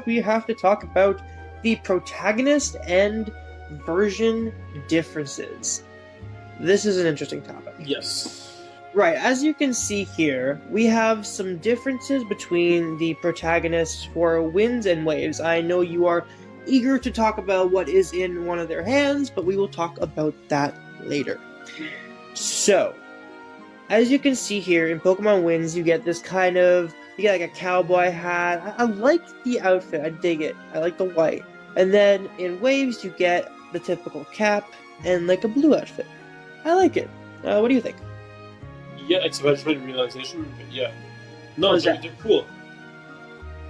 we have to talk about the protagonist and version differences. This is an interesting topic. Yes. Right, as you can see here, we have some differences between the protagonists for Winds and Waves. I know you are eager to talk about what is in one of their hands, but we will talk about that later. So, as you can see here, in Pokemon Winds, you get this kind of, you get like a cowboy hat. I like the outfit, I dig it. I like the white. And then in Waves, you get the typical cap and like a blue outfit. I like it. What do you think? Yeah, it's about realization, but yeah. No, How's they're, that? they're cool.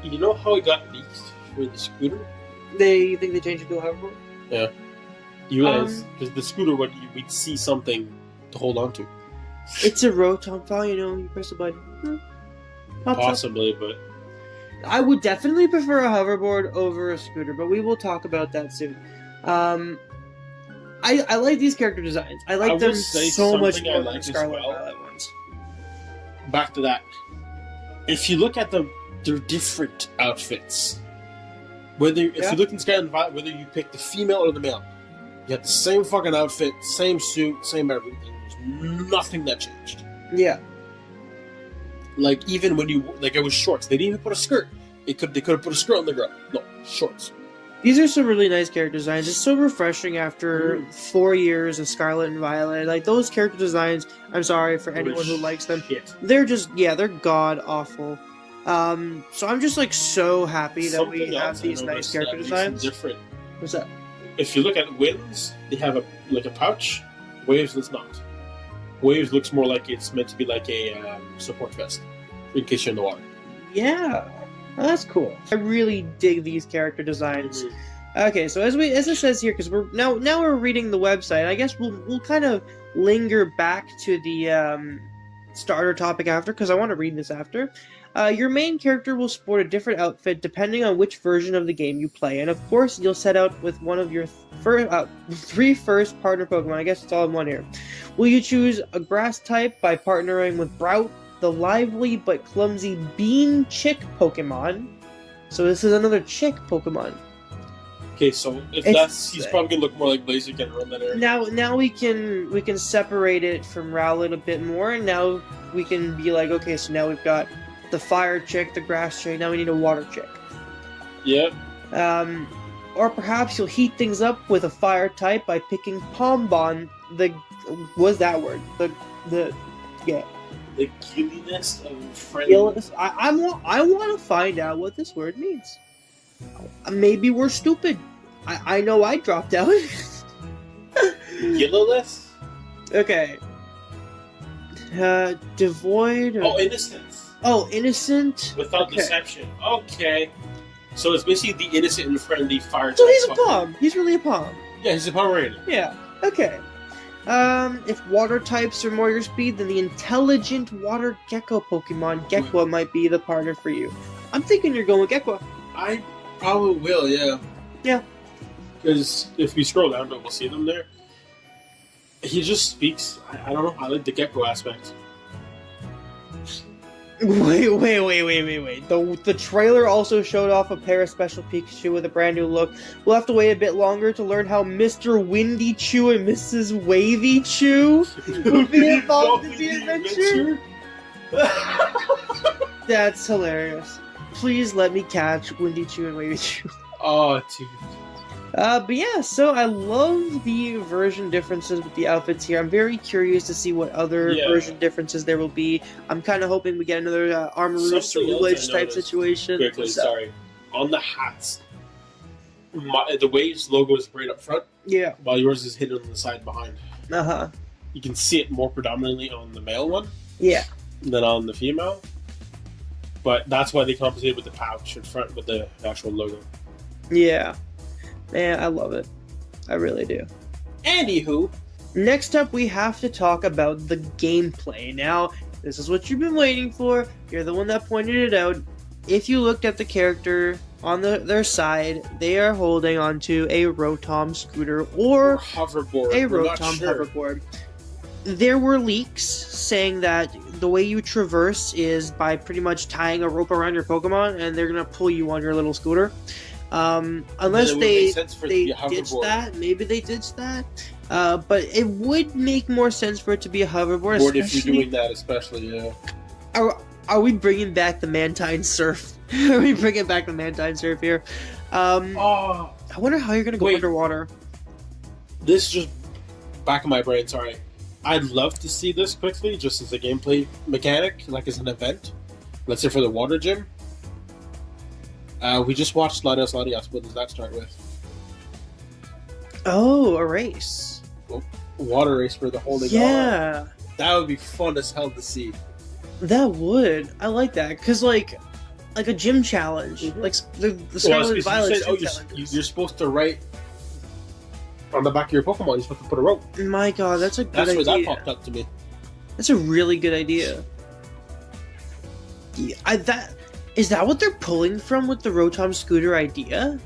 You know how it got leaked for the scooter? They think they changed it to a hoverboard? Yeah. You realize, because the scooter, we'd see something to hold on to. It's a Rotom file, you know, you press the button. Pops up. Possibly, but I would definitely prefer a hoverboard over a scooter, but we will talk about that soon. I like these character designs. I like I them will say so much something I more than like as Scarlet well. Violet ones. back to that. If you look at their different outfits, if you look in Scarlet Violet, whether you pick the female or the male, you have the same fucking outfit, same suit, same everything. There's nothing that changed. Yeah. Like even when it was shorts. They didn't even put a skirt. They could have put a skirt on the girl. No, shorts. These are some really nice character designs. It's so refreshing after 4 years of Scarlet and Violet. Like, those character designs, I'm sorry for anyone who likes them. Shit. They're just, they're god-awful. So I'm just, like, so happy that we Something have else I these nice noticed character that makes designs. them different. What's that? If you look at Winds, they have a pouch. Waves does not. Waves looks more like it's meant to be like a support vest in case you're in the water. Yeah. Oh, that's cool. I really dig these character designs. Okay, so as it says here, because we're now we're reading the website, I guess we'll kind of linger back to the starter topic after, because I want to read this after. Your main character will sport a different outfit depending on which version of the game you play, and of course you'll set out with one of your three first partner Pokemon. I guess it's all in one here. Will you choose a grass type by partnering with Brout, the lively but clumsy Bean Chick Pokemon? So this is another chick Pokemon. Okay, so he's probably gonna look more like Blaziken around that area. Now we can separate it from Rowlet a bit more, and now we can be like, okay, so now we've got the fire chick, the grass chick, now we need a water chick. Yeah. Or perhaps you'll heat things up with a fire type by picking Pombon, what's that word? The giddiness of friendly. I want to find out what this word means. Maybe we're stupid. I know I dropped out. Yellowless? Okay. Devoid. Oh, innocence. Oh, innocent. Without deception. Okay. So it's basically the innocent and friendly fire type. So he's a Pom. He's really a Pom. Yeah, he's a Pomeranian. Yeah. Okay. If water types are more your speed, then the intelligent water gecko Pokemon Gekwa might be the partner for you. I'm thinking you're going with Gekwa. I probably will, yeah. Yeah. Because if we scroll down, we'll see them there. He just speaks. I don't know. I like the gecko aspect. Wait. The trailer also showed off a pair of special Pikachu with a brand new look. We'll have to wait a bit longer to learn how Mr. Windy Chew and Mrs. Wavy Chew will be involved in the adventure. That's hilarious. Please let me catch Windy Chew and Wavy Chew. Oh, dude. But yeah, so I love the version differences with the outfits here. I'm very curious to see what other version differences there will be. I'm kind of hoping we get another Armarouge or Glitch type situation. Quickly, sorry. On the hats, the Waves logo is right up front. Yeah. While yours is hidden on the side behind. Uh-huh. You can see it more predominantly on the male one. Yeah. Than on the female. But that's why they compensated with the pouch in front with the actual logo. Yeah. Man, I love it. I really do. Anywho. Next up, we have to talk about the gameplay. Now, this is what you've been waiting for. You're the one that pointed it out. If you looked at the character on their side, they are holding onto a Rotom scooter or hoverboard. A Rotom hoverboard. There were leaks saying that the way you traverse is by pretty much tying a rope around your Pokemon, and they're gonna pull you on your little scooter. Unless they ditch that, maybe they ditch that. But it would make more sense for it to be a hoverboard. Or if you're doing that, especially, yeah. Are we bringing back the Mantine Surf? Are we bringing back the Mantine Surf here? I wonder how you're gonna go underwater. This is just back in my brain. Sorry, I'd love to see this quickly, just as a gameplay mechanic, like as an event. Let's say for the water gym. We just watched Latias Latias. What does that start with? Oh, a race. Water race for the holding. Yeah, that would be fun as hell to see. That would. I like that because like a gym challenge, like the Scarlet Violet. You're supposed to write on the back of your Pokemon. You're supposed to put a rope. My God, that's a good idea. That's where that popped up to me. That's a really good idea. Yeah, is that what they're pulling from with the Rotom scooter idea?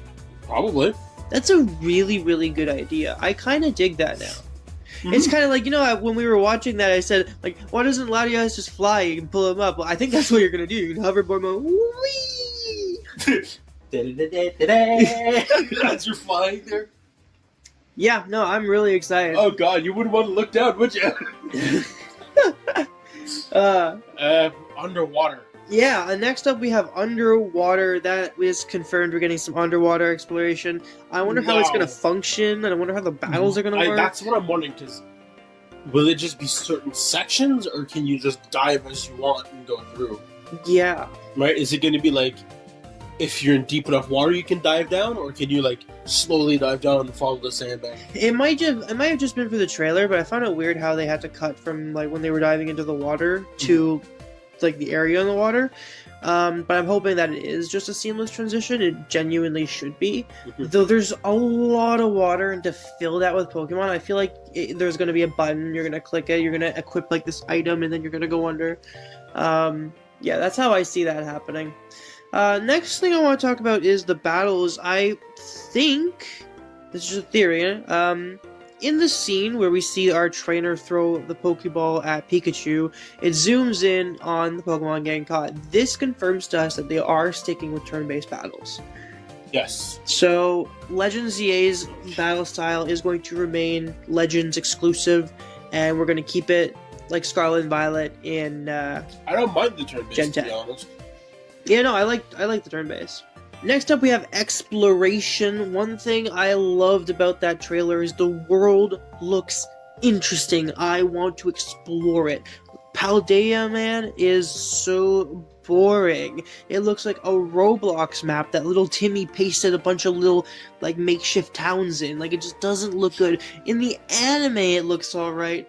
Probably. That's a really, really good idea. I kind of dig that now. Mm-hmm. It's kind of like, when we were watching that, I said, like, why doesn't Latias just fly? You can pull him up. Well, I think that's what you're going to do. You can hoverboard mode. Whee! As you're flying there? Yeah, no, I'm really excited. Oh, God, you wouldn't want to look down, would you? Underwater. Yeah, and next up we have underwater. That is confirmed. We're getting some underwater exploration. I wonder how it's going to function, and I wonder how the battles are going to work. That's what I'm wondering, because will it just be certain sections, or can you just dive as you want and go through? Yeah. Right? Is it going to be like, if you're in deep enough water, you can dive down, or can you like slowly dive down and follow the sandbank? It might have just been for the trailer, but I found it weird how they had to cut from like when they were diving into the water to like the area in the water. But I'm hoping that it is just a seamless transition. It genuinely should be. Though there's a lot of water, and to fill that with Pokemon, I feel like there's going to be a button. You're going to click it. You're going to equip like this item, and then you're going to go under. Yeah, that's how I see that happening. Next thing I want to talk about is the battles. I think, this is a theory, in the scene where we see our trainer throw the Pokeball at Pikachu, it zooms in on the Pokemon getting caught. This confirms to us that they are sticking with turn-based battles. Yes. So, Legends EA's battle style is going to remain Legends exclusive, and we're going to keep it like Scarlet and Violet in I don't mind the turn-based, to be honest. Yeah, no, I like the turn-based. Next up, we have Exploration. One thing I loved about that trailer is the world looks interesting. I want to explore it. Paldea, man, is so boring. It looks like a Roblox map that little Timmy pasted a bunch of little, like, makeshift towns in. Like, it just doesn't look good. In the anime, it looks alright.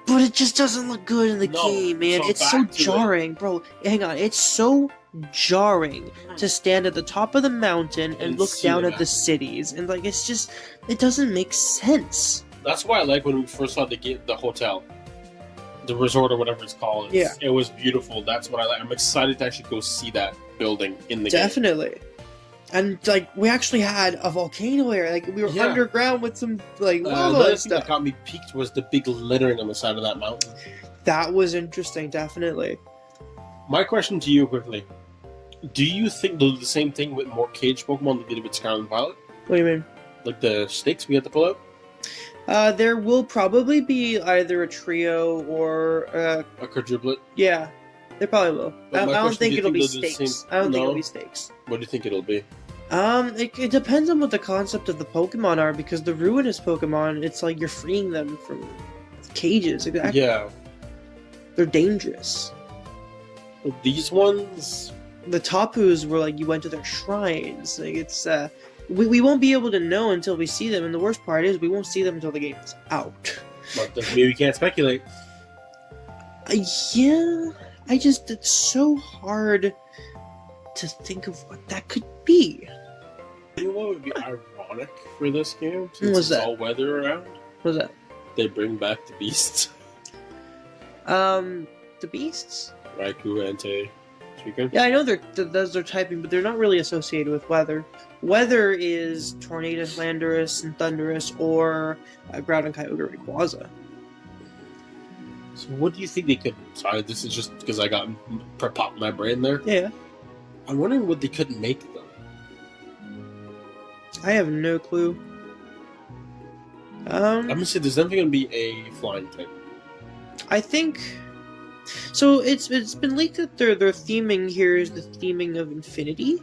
But it just doesn't look good in the game, man. It's so jarring. Bro, hang on. It's so jarring to stand at the top of the mountain and look down at the cities. And, like, it's just... It doesn't make sense. That's why I like when we first saw the hotel. The resort or whatever it's called. It was beautiful. That's what I like. I'm excited to actually go see that building in the game. Definitely. And, like, we actually had a volcano area. Like, we were underground with some, like, lava and stuff. That got me peaked was the big littering on the side of that mountain. That was interesting, definitely. My question to you, quickly. Do you think they'll do the same thing with more cage Pokemon they did with Scarlet and Violet? What do you mean? Like the stakes we had to pull out? There will probably be either a trio or... a quadruplet? Yeah. They probably will. I don't think it'll be stakes. I don't think it'll be stakes. What do you think it'll be? It depends on what the concept of the Pokemon are, because the Ruinous Pokemon, it's like you're freeing them from cages. Exactly. Yeah. They're dangerous. These ones... The Tapus were like, you went to their shrines. Like, it's, we won't be able to know until we see them, and the worst part is we won't see them until the game is out. But doesn't mean we can't speculate. Yeah, it's so hard to think of what that could be. You know what would be ironic for this game? Since What's that? All weather around? What's that? They bring back the beasts. The beasts? Raikou, Entei, Suicune. Yeah, I know those are typing, but they're not really associated with weather. Weather is Tornadus, Landorus, and Thundurus, or Groudon, Kyogre, Rayquaza. So what do you think they could? Sorry, this is just because I got popped in my brain there. Yeah. I'm wondering what they couldn't make though. I have no clue. I'm gonna say there's definitely gonna be a flying type. I think so. It's been leaked that their theming here is the theming of infinity.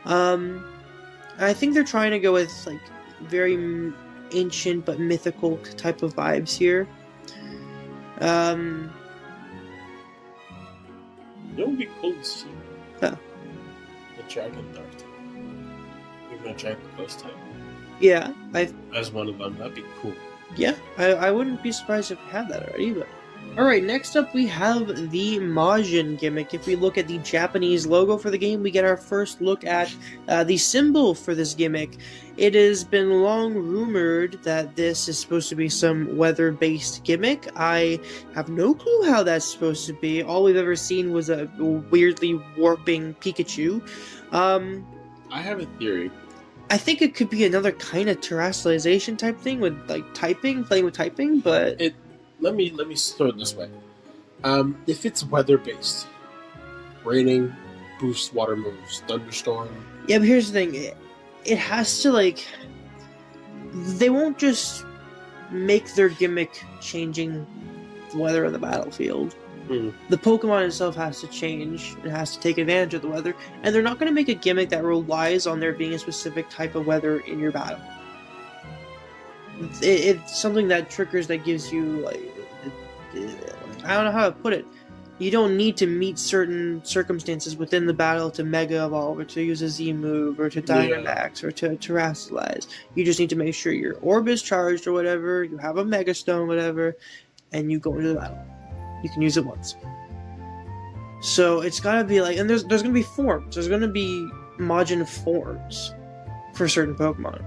I think they're trying to go with like very ancient but mythical type of vibes here. It would be cool to see. Huh. The dragon dart. Even a dragon ghost type. Yeah, As one of them, that'd be cool. Yeah, I wouldn't be surprised if we had that already, but... Alright, next up we have the Majin gimmick. If we look at the Japanese logo for the game, we get our first look at the symbol for this gimmick. It has been long rumored that this is supposed to be some weather-based gimmick. I have no clue how that's supposed to be. All we've ever seen was a weirdly warping Pikachu. I have a theory. I think it could be another kind of terrestrialization type thing with like typing, playing with typing, but Let me throw it this way. If it's weather based, raining, boost water moves, thunderstorm. yeah. But here's the thing: it has to like they won't just make their gimmick changing the weather on the battlefield. The Pokemon itself has to change. It has to take advantage of the weather, and they're not going to make a gimmick that relies on there being a specific type of weather in your battle. It's something that triggers, that gives you like I don't know how to put it. You don't need to meet certain circumstances within the battle to Mega Evolve or to use a Z move or to Dynamax or to Terastallize. You just need to make sure your orb is charged or whatever. You have a Mega Stone, whatever, and you go into the battle. You can use it once. So it's gotta be like, and there's gonna be forms. There's gonna be Majin forms for certain Pokemon.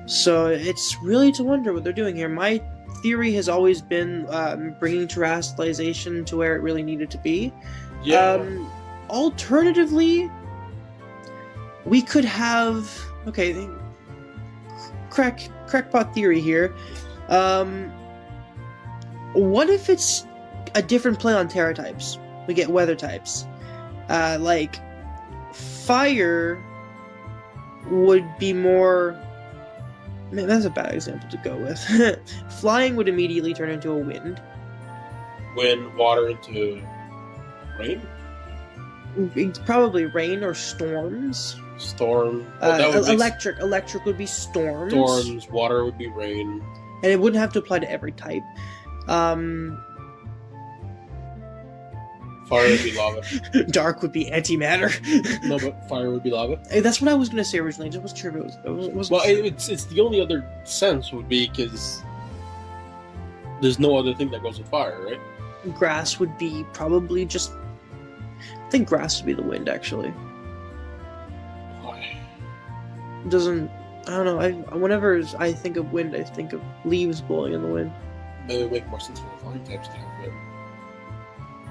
So it's really to wonder what they're doing here. My theory has always been bringing terrestrialization to where it really needed to be. Yeah. Alternatively, we could have crackpot theory here. What if it's a different play on Terra types? We get weather types. Like fire would be more. Man, that's a bad example to go with. Flying would immediately turn into a wind. Wind, water into rain? Probably rain or storms. Storm. Electric would be storms. Storms, water would be rain. And it wouldn't have to apply to every type. Fire would be lava. Dark would be antimatter. No, but fire would be lava. Hey, that's what I was gonna say originally. I just wasn't sure if it was. Well, it's the only other sense would be because there's no other thing that goes with fire, right? Grass would be probably just. I think grass would be the wind, actually. Why? It doesn't. I don't know. Whenever I think of wind, I think of leaves blowing in the wind. Maybe it would make more sense for the flying types to have wind.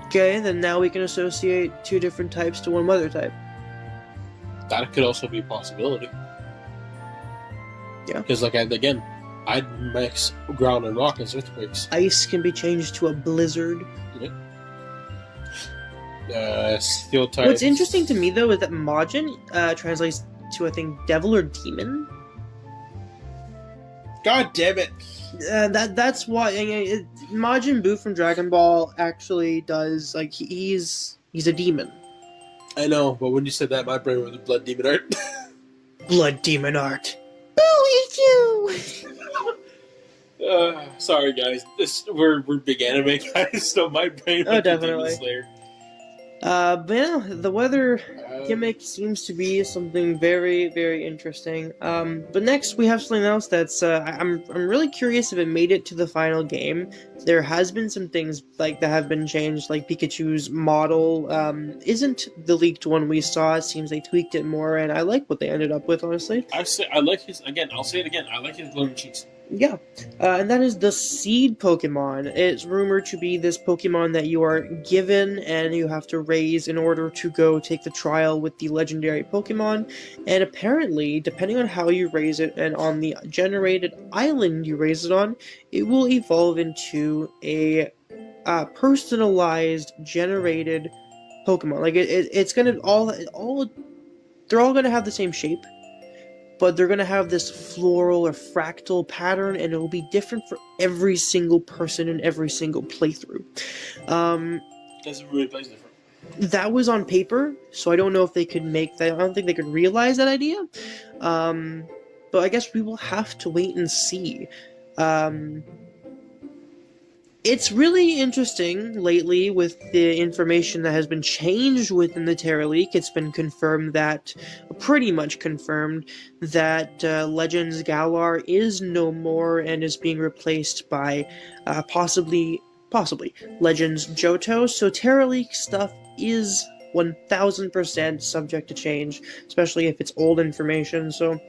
Okay, then now we can associate two different types to one weather type. That could also be a possibility. Yeah. Because, like, I'd mix ground and rock as earthquakes. Ice can be changed to a blizzard. Steel types. What's interesting to me, though, is that Majin translates to, I think, devil or demon. God damn it! That's why Majin Buu from Dragon Ball actually does, like, he's a demon. I know, but when you said that, my brain went to Blood Demon Art. Blood Demon Art. Boo-hoo! Sorry guys, we're big anime guys, so my brain went to Demon Slayer. But yeah, the weather gimmick seems to be something very, very interesting. But next we have something else that's I'm really curious if it made it to the final game. There has been some things like that have been changed, like Pikachu's model isn't the leaked one we saw. It seems they tweaked it more, and I like what they ended up with, honestly. I like his I'll say it again. I like his glowing cheeks. Yeah, and that is the Seed Pokemon. It's rumored to be this Pokemon that you are given and you have to raise in order to go take the trial with the legendary Pokemon. And apparently, depending on how you raise it and on the generated island you raise it on, it will evolve into a personalized, generated Pokemon. Like it's gonna all they're all gonna have the same shape, but they're gonna have this floral or fractal pattern, and it'll be different for every single person in every single playthrough. Doesn't really place different. That was on paper, so I don't know if they could make that. I don't think they could realize that idea. But I guess we will have to wait and see. It's really interesting lately with the information that has been changed within the Terra Leak. It's been confirmed that, pretty much confirmed, that Legends Galar is no more and is being replaced by possibly Legends Johto. So Terra Leak stuff is 1000% subject to change, especially if it's old information. So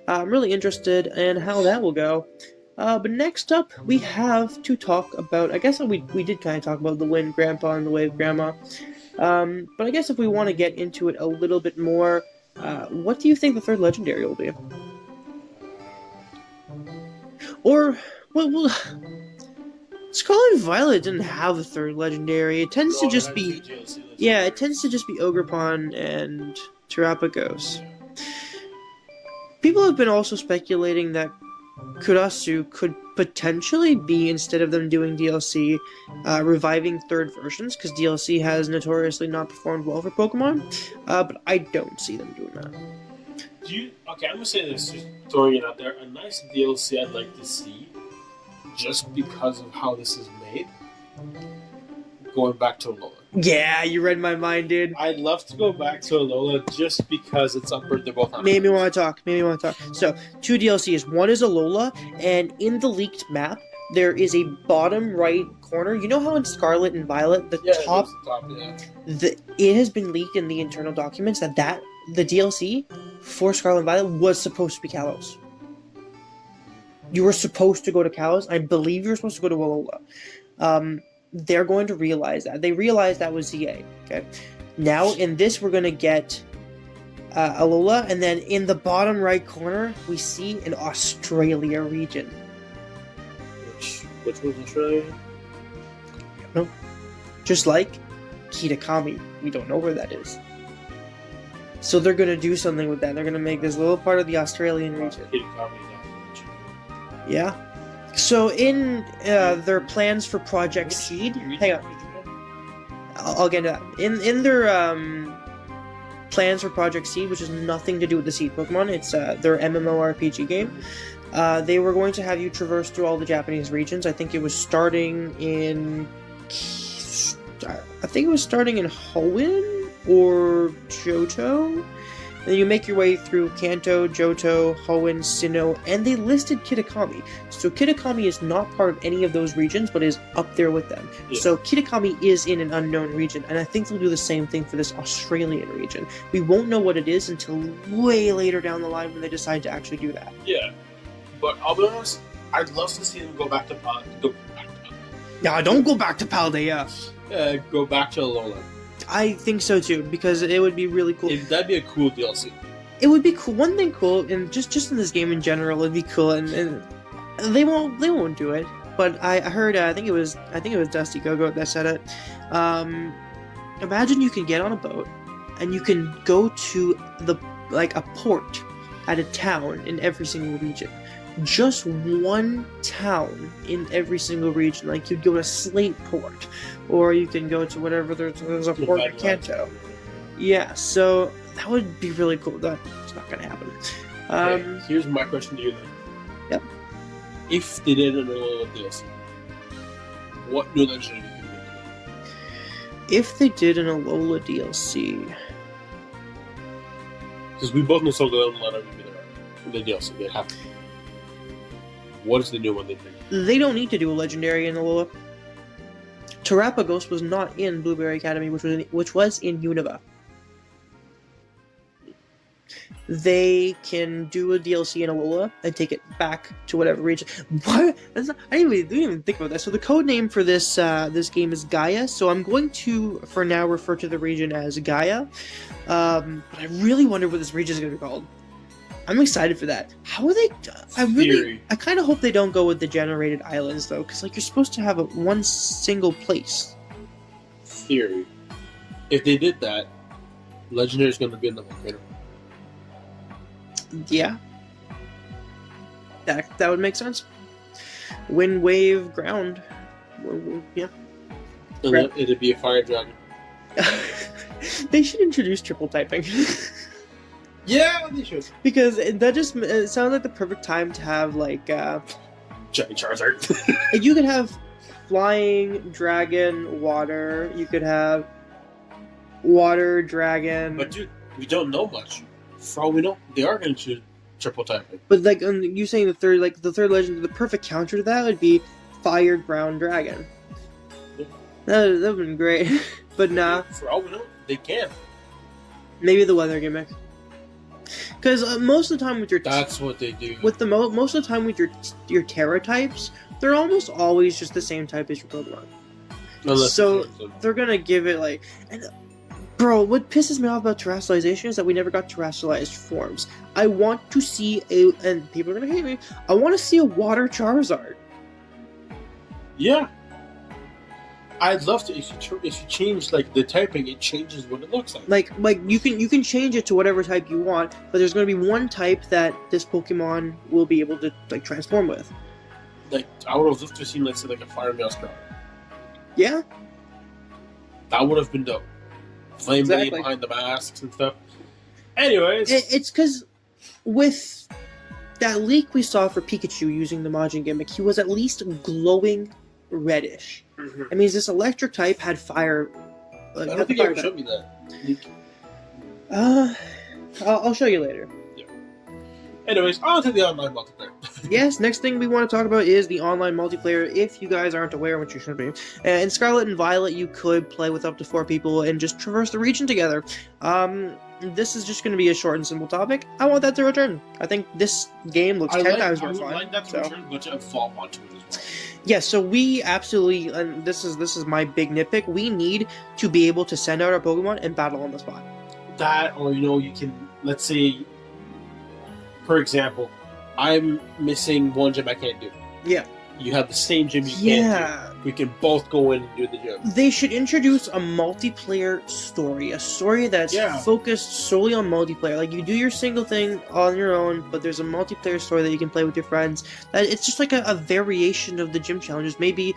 I'm really interested in how that will go. But next up, we have to talk about, I guess we did kind of talk about the Wind Grandpa and the Wave Grandma, but I guess if we want to get into it a little bit more, what do you think the third legendary will be? Or, well, Scarlet Violet didn't have a third legendary. It tends to just be, it tends to just be Ogerpon and Terapagos. People have been also speculating that Kurasu could potentially be, instead of them doing DLC, reviving third versions, because DLC has notoriously not performed well for Pokemon, but I don't see them doing that. Okay, I'm gonna say this, just throwing it out there, a nice DLC I'd like to see, just because of how this is made, going back to Alola. Yeah, you read my mind, dude. I'd love to go back to Alola just because it's upward. They're both on. Made me want to talk. So, 2 DLCs. One is Alola, and in the leaked map, there is a bottom right corner. You know how in Scarlet and Violet, the top, it has been leaked in the internal documents that the DLC for Scarlet and Violet was supposed to be Kalos. You were supposed to go to Kalos. I believe you were supposed to go to Alola. They're going to realize that. They realized that was ZA. Okay. Now, in this, we're going to get Alola, and then in the bottom right corner, we see an Australia region. Which one's Australia? No. Just like Kitakami. We don't know where that is. So they're going to do something with that. They're going to make this little part of the Australian region. Yeah. So in their plans for Project Seed, hang on, I'll get into that. In their plans for Project Seed, which has nothing to do with the Seed Pokemon, it's their MMORPG game. They were going to have you traverse through all the Japanese regions. I think it was starting in Hoenn or Johto. And then you make your way through Kanto, Johto, Hoenn, Sinnoh, and they listed Kitakami. So Kitakami is not part of any of those regions, but is up there with them. Yeah. So Kitakami is in an unknown region, and I think they'll do the same thing for this Australian region. We won't know what it is until way later down the line when they decide to actually do that. Yeah, but I'll be honest, I'd love to see them go back to Paldea. Yeah, don't go back to Paldea. Go back to Alola. I think so too, because it would be really cool. That'd be a cool DLC. It would be cool. One thing cool, and just in this game in general, it'd be cool. And they won't do it. But I heard, I think it was Dusty Go-Go that said it. Imagine you can get on a boat, and you can go to a port at a town in every single region. Just one town in every single region. Like, you'd go to Slateport, or you can go to whatever, there's a port in Kanto. Yeah, so that would be really cool. That's not going to happen. Okay, here's my question to you then. Yep. If they did an Alola DLC, what new legendary could you make? If they did an Alola DLC... Because we both know Solgaleo and Lana would be there in the DLC. They have to. What is the new one they think? They don't need to do a legendary in Alola. Terapagos was not in Blueberry Academy, which was in Unova. They can do a DLC in Alola and take it back to whatever region. What? I didn't even think about that. So the code name for this this game is Gaia. So I'm going to, for now, refer to the region as Gaia. But I really wonder what this region is going to be called. I'm excited for that. How are they? Theory. I kind of hope they don't go with the generated islands though, because like you're supposed to have one single place. Theory. If they did that, Legendary's going to be in the volcano. Yeah, that would make sense. Wind, wave, ground. Yeah. And then it'd be a fire dragon. They should introduce triple typing. Yeah, they should. Because that just it sounds like the perfect time to have like Giant Charizard. you could have flying, dragon, water. You could have water, dragon. But dude, we don't know much. For all we know, they are going to triple typing. But like you saying the third legend, the perfect counter to that would be fire, ground, dragon. Yeah. That would have been great. But nah. For all we know, they can. Maybe the weather gimmick. Because most of the time with your that's what they do. With the most of the time with your Terra types, they're almost always just the same type as your Pokemon. Unless so they're gonna give it like, and bro, what pisses me off about terrestrialization is that we never got terrestrialized forms. I want to see and people are gonna hate me. I want to see a Water Charizard. Yeah. I'd love to. If you change like the typing, it changes what it looks like. Like you can change it to whatever type you want, but there's going to be one type that this Pokemon will be able to like transform with. Like I would have loved to have seen, let's say, like a Fire Maelstrom. Yeah, that would have been dope. Flame Blade behind the masks and stuff. Anyways, it's because with that leak we saw for Pikachu using the Majin gimmick, he was at least glowing reddish. Mm-hmm. I mean, this electric type had fire. I don't think you ever showed me that. I'll show you later. Yeah. Anyways, on to the online multiplayer. Yes, next thing we want to talk about is the online multiplayer. If you guys aren't aware, which you should be, in Scarlet and Violet, you could play with up to 4 people and just traverse the region together. This is just going to be a short and simple topic. I want that to return. I think this game looks 10 times more fun. I like that to return, but to evolve onto it as well. Yeah, so we absolutely, and this is my big nitpick, we need to be able to send out our Pokemon and battle on the spot. That, or you can, let's say, for example, I'm missing one gym I can't do. Yeah. You have the same gym you can't do. We can both go in and do the gym. They should introduce a multiplayer story. A story that's focused solely on multiplayer. Like, you do your single thing on your own, but there's a multiplayer story that you can play with your friends. It's just like a variation of the gym challenges. Maybe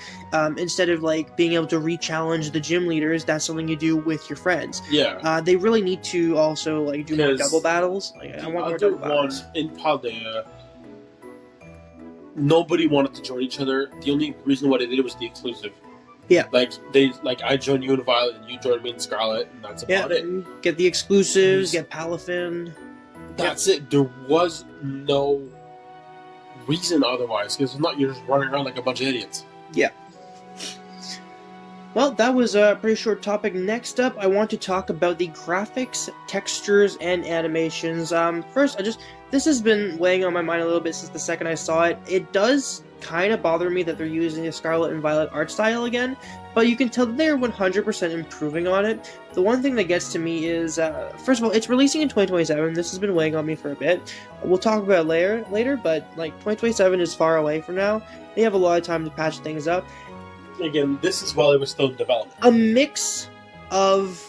instead of, like, being able to re-challenge the gym leaders, that's something you do with your friends. Yeah. They really need to also, like, do more double battles. Like, I want more double battles. In Paldea, nobody wanted to join each other. The only reason why they did it was the exclusive. Yeah. Like I joined you in Violet and you joined me in Scarlet, and that's about it. Get the exclusives, get Palafin. That's it. There was no reason otherwise, because if not, you're just running around like a bunch of idiots. Yeah. Well, that was a pretty short topic. Next up, I want to talk about the graphics, textures, and animations. First, this has been weighing on my mind a little bit since the second I saw it. It does kind of bother me that they're using the Scarlet and Violet art style again, but you can tell that they're 100% improving on it. The one thing that gets to me is, first of all, it's releasing in 2027. This has been weighing on me for a bit. We'll talk about it later, but like 2027 is far away from now. They have a lot of time to patch things up. Again, this is while it was still in development. A mix of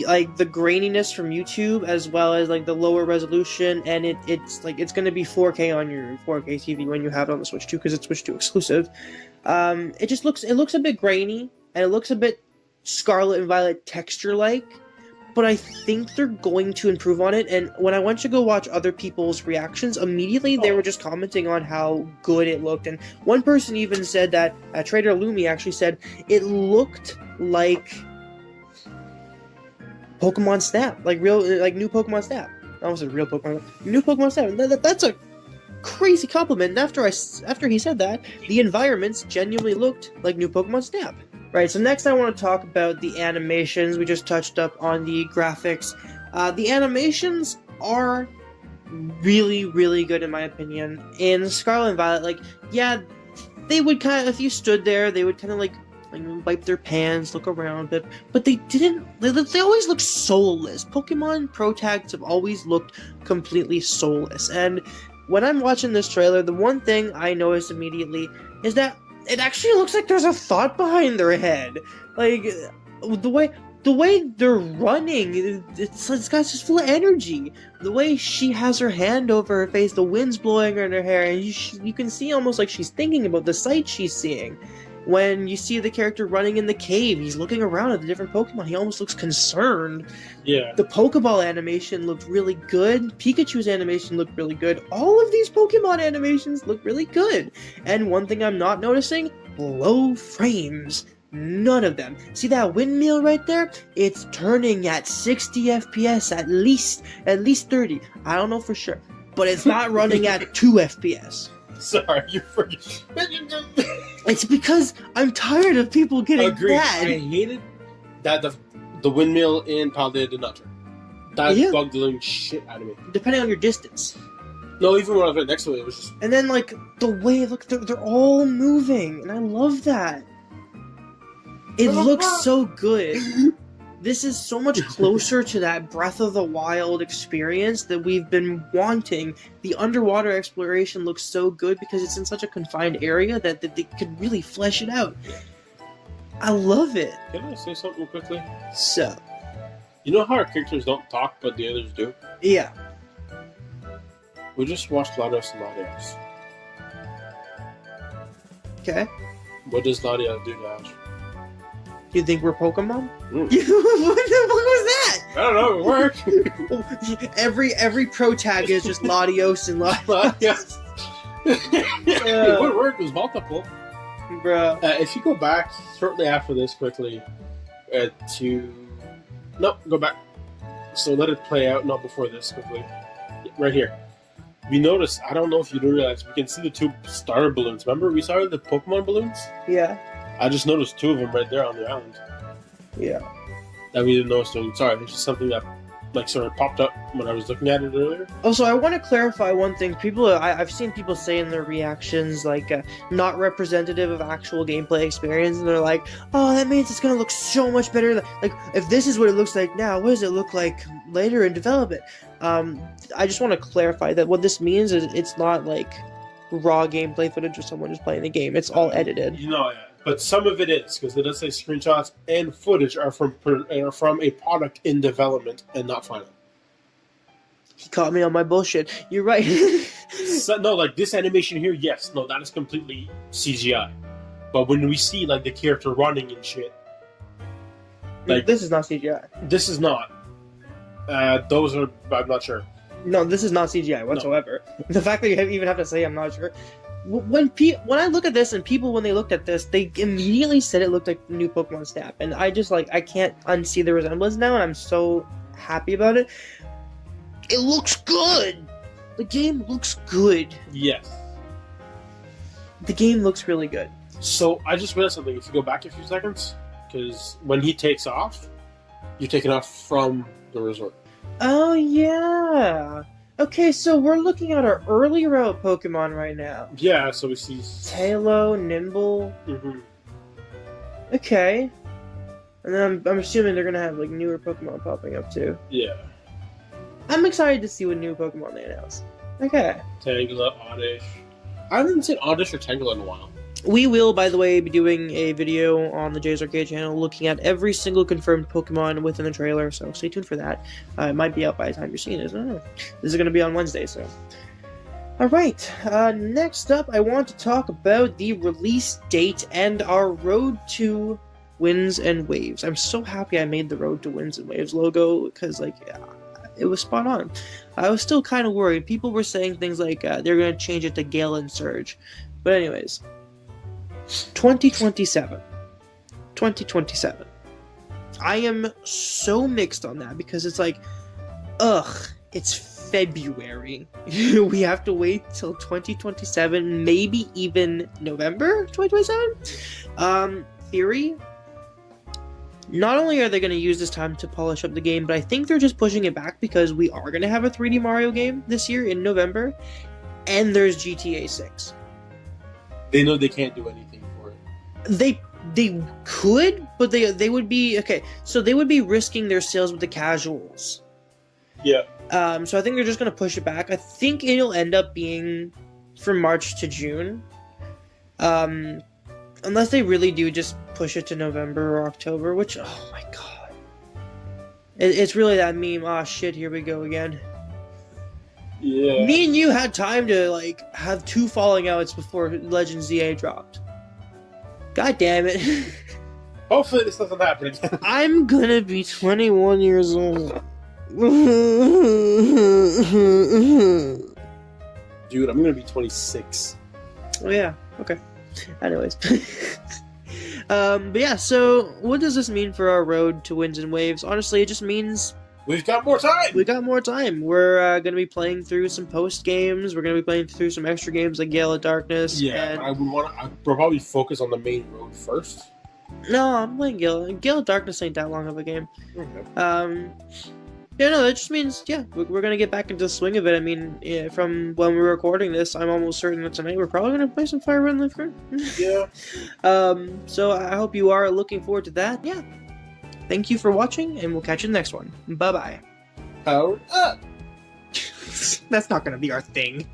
like the graininess from YouTube as well as like the lower resolution, and it's going to be 4K on your 4K TV when you have it on the Switch 2 because it's Switch 2 exclusive. It looks a bit grainy and it looks a bit Scarlet and Violet texture like, but I think they're going to improve on it. And when I went to go watch other people's reactions, immediately they were just commenting on how good it looked. And one person even said that Trader Lumi actually said it looked like Pokemon Snap, like new Pokemon Snap. I almost said real Pokemon. New Pokemon Snap. That's a crazy compliment. And after he said that, the environments genuinely looked like new Pokemon Snap. Right. So next, I want to talk about the animations. We just touched up on the graphics. The animations are really, really good in my opinion. In Scarlet and Violet, they would kind of, if you stood there, they would kind of like like wipe their pants, look around, but they didn't. They always look soulless. Pokemon Pro tags have always looked completely soulless. And when I'm watching this trailer, the one thing I notice immediately is that it actually looks like there's a thought behind their head. Like the way they're running, it's got just full of energy. The way she has her hand over her face, the wind's blowing in her hair, and you can see almost like she's thinking about the sight she's seeing. When you see the character running in the cave, he's looking around at the different Pokemon. He almost looks concerned. Yeah. The Pokeball animation looked really good. Pikachu's animation looked really good. All of these Pokemon animations look really good. And one thing I'm not noticing, low frames. None of them. See that windmill right there? It's turning at 60 FPS, at least 30. I don't know for sure. But it's not running at 2 FPS. Sorry, you forget. It's because I'm tired of people getting Agreed. mad. I hated that the windmill in Paldea did not turn. That bugged the living shit out of me. Depending on your distance. No, even when I was right next to it, it was just... And then, like, the way, look, they're all moving, and I love that. It looks so good. This is so much closer to that Breath of the Wild experience that we've been wanting. The underwater exploration looks so good because it's in such a confined area that they could really flesh it out. I love it. Can I say something quickly? So. You know how our characters don't talk, but the others do? Yeah. We just watched Latios and Latios. Okay. What does Latios do to Ash? You think we're Pokemon? Mm. What the fuck was that? I don't know, it worked. every pro tag is just Latios and Latios. It would work, it was multiple. Bro. If you go back shortly after this quickly go back. So let it play out, not before this quickly. Right here. We noticed, I don't know if you realize, we can see the 2 star balloons. Remember we saw the Pokemon balloons? Yeah. I just noticed 2 of them right there on the island. Yeah. That we didn't notice. Sorry, it's just something that like sort of popped up when I was looking at it earlier. Also, I want to clarify one thing. I've seen people say in their reactions, like, not representative of actual gameplay experience, and they're like, oh, that means it's gonna look so much better. Like, if this is what it looks like now, what does it look like later in development? I just want to clarify that what this means is it's not like raw gameplay footage of someone just playing the game. It's all edited. You know, yeah. But some of it is, because it does say screenshots and footage are from a product in development and not final. He caught me on my bullshit. You're right. So, no, like this animation here, yes, no, that is completely CGI. But when we see like the character running and shit, like this is not CGI. This is not. Those are, I'm not sure. No, this is not CGI whatsoever. No. The fact that you even have to say I'm not sure. When I look at this, and people, when they looked at this, they immediately said it looked like the new Pokemon Snap, and I just, like, I can't unsee the resemblance now, and I'm so happy about it. It looks good! The game looks good. Yes. The game looks really good. So, I just realized something. If you go back a few seconds, because when he takes off, you're taking off from the resort. Oh, yeah! Okay, so we're looking at our early route Pokemon right now. Yeah, so we see... Tailo, Nimble... Mm-hmm. Okay. And then I'm assuming they're gonna have, like, newer Pokemon popping up, too. Yeah. I'm excited to see what new Pokemon they announce. Okay. Tangela, Oddish. I haven't seen Oddish or Tangela in a while. We will, by the way, be doing a video on the Jay's Arcade channel looking at every single confirmed Pokemon within the trailer, so stay tuned for that. It might be out by the time you're seeing it. I don't know. This is going to be on Wednesday, so... Alright, next up, I want to talk about the release date and our Road to Winds and Waves. I'm so happy I made the Road to Winds and Waves logo, because, like, yeah, it was spot on. I was still kind of worried. People were saying things like they're going to change it to Gale and Surge. But anyways... 2027. I am so mixed on that because it's like, it's February. We have to wait till 2027, maybe even November 2027? Theory? Not only are they going to use this time to polish up the game, but I think they're just pushing it back because we are going to have a 3D Mario game this year in November, and there's GTA 6. They know they can't do anything for it. They could, but they would be okay. So they would be risking their sales with the casuals. Yeah. So I think they're just gonna push it back. I think it'll end up being from March to June. Unless they really do just push it to November or October, which, oh my god. It's really that meme, ah shit, here we go again. Yeah. Me and you had time to, like, have 2 falling outs before Legends ZA dropped. God damn it. Hopefully this doesn't happen again. I'm gonna be 21 years old. Dude, I'm gonna be 26. Oh yeah, okay. Anyways. But yeah, so what does this mean for our road to Winds and Waves? Honestly, it just means We've got more time! we got more time. We're gonna be playing through some post games. We're gonna be playing through some extra games like Gale of Darkness. Yeah, I'd probably focus on the main road first. No, I'm playing Gale. Gale of Darkness ain't that long of a game. Okay. Yeah, no, that just means, yeah, we're gonna get back into the swing of it. I mean, yeah, from when we're recording this, I'm almost certain that tonight we're probably gonna play some Fire Red Leaf Green. Yeah. So I hope you are looking forward to that. Yeah. Thank you for watching, and we'll catch you in the next one. Bye-bye. Power up! That's not gonna be our thing.